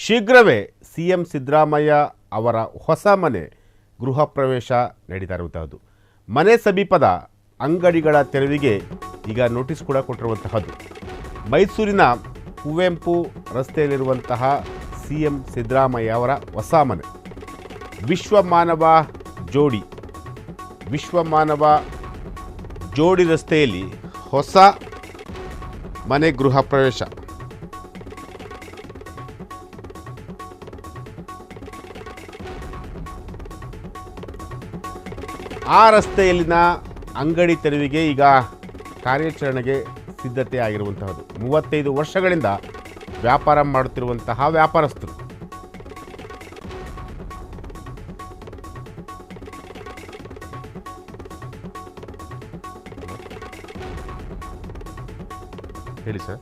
ಶೀಘ್ರವೇ ಸಿಎಂ ಸಿದ್ದರಾಮಯ್ಯ ಅವರ ಹೊಸ ಮನೆ ಗೃಹ ಪ್ರವೇಶ ನಡೀತಾ ಇರುವಂತಹದ್ದು. ಮನೆ ಸಮೀಪದ ಅಂಗಡಿಗಳ ತೆರವಿಗೆ ಈಗ ನೋಟಿಸ್ ಕೂಡ ಕೊಟ್ಟಿರುವಂತಹದ್ದು. ಮೈಸೂರಿನ ಕುವೆಂಪು ರಸ್ತೆಯಲ್ಲಿರುವಂತಹ ಸಿಎಂ ಸಿದ್ದರಾಮಯ್ಯ ಅವರ ಹೊಸ ಮನೆ ವಿಶ್ವಮಾನವ ಜೋಡಿ ರಸ್ತೆಯಲ್ಲಿ ಹೊಸ ಮನೆ ಗೃಹ ಪ್ರವೇಶ. ಆ ರಸ್ತೆಯಲ್ಲಿನ ಅಂಗಡಿ ತೆರವಿಗೆ ಈಗ ಕಾರ್ಯಾಚರಣೆಗೆ ಸಿದ್ಧತೆ ಆಗಿರುವಂತಹದ್ದು. 35 ವರ್ಷಗಳಿಂದ ವ್ಯಾಪಾರ ಮಾಡುತ್ತಿರುವಂತಹ ವ್ಯಾಪಾರಸ್ಥರು ಹೇಳಿ ಸರ್.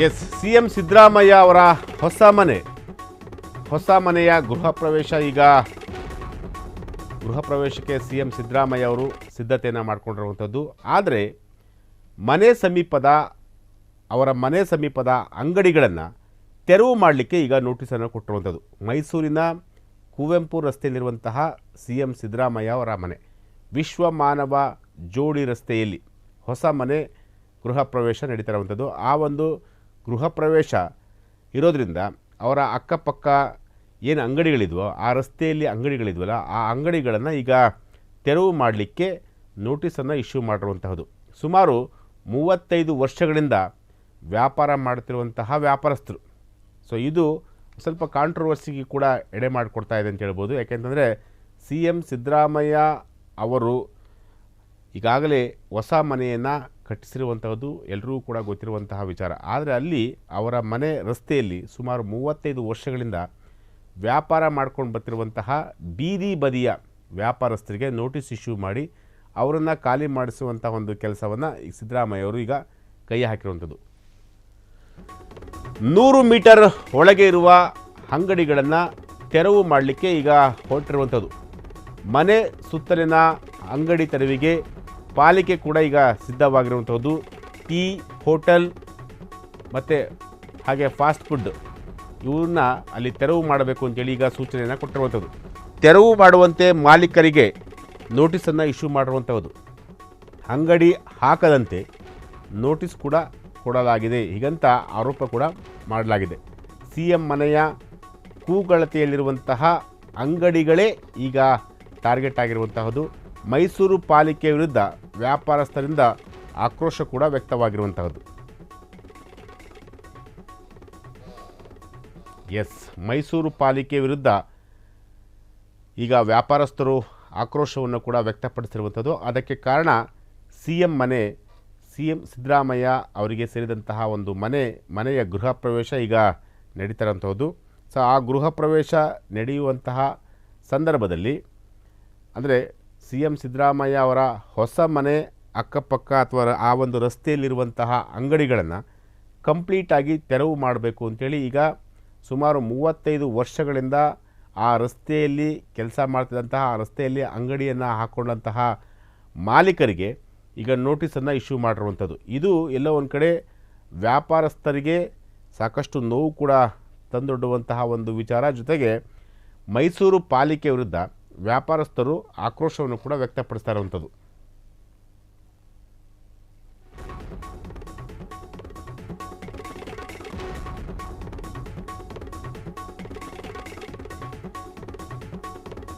ಎಸ್, ಸಿಎಂ ಸಿದ್ದರಾಮಯ್ಯ ಅವರ ಹೊಸ ಮನೆಯ ಗೃಹ ಪ್ರವೇಶ. ಈಗ ಗೃಹ ಪ್ರವೇಶಕ್ಕೆ ಸಿಎಂ ಸಿದ್ದರಾಮಯ್ಯ ಅವರು ಸಿದ್ಧತೆಯನ್ನು ಮಾಡಿಕೊಂಡಿರುವಂಥದ್ದು. ಆದರೆ ಅವರ ಮನೆ ಸಮೀಪದ ಅಂಗಡಿಗಳನ್ನು ತೆರವು ಮಾಡಲಿಕ್ಕೆ ಈಗ ನೋಟಿಸನ್ನು ಕೊಟ್ಟಿರುವಂಥದ್ದು. ಮೈಸೂರಿನ ಕುವೆಂಪು ರಸ್ತೆಯಲ್ಲಿರುವಂತಹ ಸಿಎಂ ಸಿದ್ದರಾಮಯ್ಯ ಅವರ ಮನೆ ವಿಶ್ವಮಾನವ ಜೋಡಿ ರಸ್ತೆಯಲ್ಲಿ ಹೊಸ ಮನೆ ಗೃಹ ಪ್ರವೇಶ ನಡೀತಾ ಇರುವಂಥದ್ದು. ಆ ಒಂದು ಗೃಹ ಪ್ರವೇಶ ಇರೋದರಿಂದ ಅವರ ಅಕ್ಕಪಕ್ಕ ಏನು ಅಂಗಡಿಗಳಿದ್ವೋ, ಆ ರಸ್ತೆಯಲ್ಲಿ ಅಂಗಡಿಗಳಿದ್ವಲ್ಲ, ಆ ಅಂಗಡಿಗಳನ್ನು ಈಗ ತೆರವು ಮಾಡಲಿಕ್ಕೆ ನೋಟಿಸನ್ನು ಇಶ್ಯೂ ಮಾಡಿರುವಂತಹದ್ದು. ಸುಮಾರು 35 ವರ್ಷಗಳಿಂದ ವ್ಯಾಪಾರ ಮಾಡ್ತಿರುವಂತಹ ವ್ಯಾಪಾರಸ್ಥರು. ಸೊ ಇದು ಸ್ವಲ್ಪ ಕಾಂಟ್ರವರ್ಸಿಗೆ ಕೂಡ ಎಡೆ ಮಾಡಿಕೊಡ್ತಾ ಇದೆ ಅಂತ ಹೇಳ್ಬೋದು. ಯಾಕೆಂತಂದರೆ ಸಿಎಂ ಸಿದ್ದರಾಮಯ್ಯ ಅವರು ಈಗಾಗಲೇ ಹೊಸ ಮನೆಯನ್ನು ಕಟ್ಟಿಸಿರುವಂತಹದ್ದು ಎಲ್ಲರೂ ಕೂಡ ಗೊತ್ತಿರುವಂತಹ ವಿಚಾರ. ಆದರೆ ಅಲ್ಲಿ ಅವರ ಮನೆ ರಸ್ತೆಯಲ್ಲಿ ಸುಮಾರು 35 ವರ್ಷಗಳಿಂದ ವ್ಯಾಪಾರ ಮಾಡ್ಕೊಂಡು ಬರ್ತಿರುವಂತಹ ಬೀದಿ ಬದಿಯ ವ್ಯಾಪಾರಸ್ಥರಿಗೆ ನೋಟಿಸ್ ಇಶ್ಯೂ ಮಾಡಿ ಅವರನ್ನು ಖಾಲಿ ಮಾಡಿಸುವಂಥ ಒಂದು ಕೆಲಸವನ್ನು ಸಿದ್ದರಾಮಯ್ಯ ಅವರು ಈಗ ಕೈ ಹಾಕಿರುವಂಥದ್ದು. 100 ಮೀಟರ್ ಒಳಗೆ ಇರುವ ಅಂಗಡಿಗಳನ್ನು ತೆರವು ಮಾಡಲಿಕ್ಕೆ ಈಗ ಹೊರಟಿರುವಂಥದ್ದು. ಮನೆ ಸುತ್ತಲಿನ ಅಂಗಡಿ ತೆರವಿಗೆ ಪಾಲಿಕೆ ಕೂಡ ಈಗ ಸಿದ್ಧವಾಗಿರುವಂಥದ್ದು. ಟೀ, ಹೋಟೆಲ್ ಮತ್ತು ಹಾಗೆ ಫಾಸ್ಟ್ ಫುಡ್ ಇವನ್ನ ಅಲ್ಲಿ ತೆರವು ಮಾಡಬೇಕು ಅಂತೇಳಿ ಈಗ ಸೂಚನೆಯನ್ನು ಕೊಟ್ಟಿರುವಂಥದ್ದು. ತೆರವು ಮಾಡುವಂತೆ ಮಾಲೀಕರಿಗೆ ನೋಟಿಸನ್ನು ಇಶ್ಯೂ ಮಾಡಿರುವಂಥದ್ದು. ಅಂಗಡಿ ಹಾಕದಂತೆ ನೋಟಿಸ್ ಕೂಡ ಕೊಡಲಾಗಿದೆ, ಹೀಗಂತ ಆರೋಪ ಕೂಡ ಮಾಡಲಾಗಿದೆ. ಸಿಎಂ ಮನೆಯ ಕೂಗಳತೆಯಲ್ಲಿರುವಂತಹ ಅಂಗಡಿಗಳೇ ಈಗ ಟಾರ್ಗೆಟ್ ಆಗಿರುವಂತಹದ್ದು. ಮೈಸೂರು ಪಾಲಿಕೆ ವಿರುದ್ಧ ವ್ಯಾಪಾರಸ್ಥರಿಂದ ಆಕ್ರೋಶ ಕೂಡ ವ್ಯಕ್ತವಾಗಿರುವಂತಹದ್ದು. ಎಸ್, ಮೈಸೂರು ಪಾಲಿಕೆ ವಿರುದ್ಧ ಈಗ ವ್ಯಾಪಾರಸ್ಥರು ಆಕ್ರೋಶವನ್ನು ಕೂಡ ವ್ಯಕ್ತಪಡಿಸಿರುವಂಥದ್ದು. ಅದಕ್ಕೆ ಕಾರಣ ಸಿಎಂ ಸಿದ್ದರಾಮಯ್ಯ ಅವರಿಗೆ ಸೇರಿದಂತಹ ಒಂದು ಮನೆಯ ಗೃಹ ಪ್ರವೇಶ ಈಗ ನಡೀತಿರೋಂಥದ್ದು. ಸೊ ಆ ಗೃಹ ಪ್ರವೇಶ ನಡೆಯುವಂತಹ ಸಂದರ್ಭದಲ್ಲಿ ಅಂದರೆ ಸಿಎಂ ಸಿದ್ದರಾಮಯ್ಯ ಅವರ ಹೊಸ ಮನೆ ಅಕ್ಕಪಕ್ಕ ಅಥವಾ ಆ ಒಂದು ರಸ್ತೆಯಲ್ಲಿರುವಂತಹ ಅಂಗಡಿಗಳನ್ನು ಕಂಪ್ಲೀಟಾಗಿ ತೆರವು ಮಾಡಬೇಕು ಅಂತೇಳಿ ಈಗ ಸುಮಾರು 35 ವರ್ಷಗಳಿಂದ ಆ ರಸ್ತೆಯಲ್ಲಿ ಕೆಲಸ ಮಾಡ್ತಿದ್ದಂತಹ, ಆ ರಸ್ತೆಯಲ್ಲಿ ಅಂಗಡಿಯನ್ನು ಹಾಕ್ಕೊಂಡಂತಹ ಮಾಲೀಕರಿಗೆ ಈಗ ನೋಟಿಸನ್ನು ಇಶ್ಯೂ ಮಾಡಿರುವಂಥದ್ದು. ಇದು ಎಲ್ಲೋ ಒಂದು ಕಡೆ ವ್ಯಾಪಾರಸ್ಥರಿಗೆ ಸಾಕಷ್ಟು ನೋವು ಕೂಡ ತಂದೊಡ್ಡುವಂತಹ ಒಂದು ವಿಚಾರ. ಜೊತೆಗೆ ಮೈಸೂರು ಪಾಲಿಕೆ ವಿರುದ್ಧ ವ್ಯಾಪಾರಸ್ಥರು ಆಕ್ರೋಶವನ್ನು ಕೂಡ ವ್ಯಕ್ತಪಡಿಸ್ತಾ ಇರುವಂಥದ್ದು.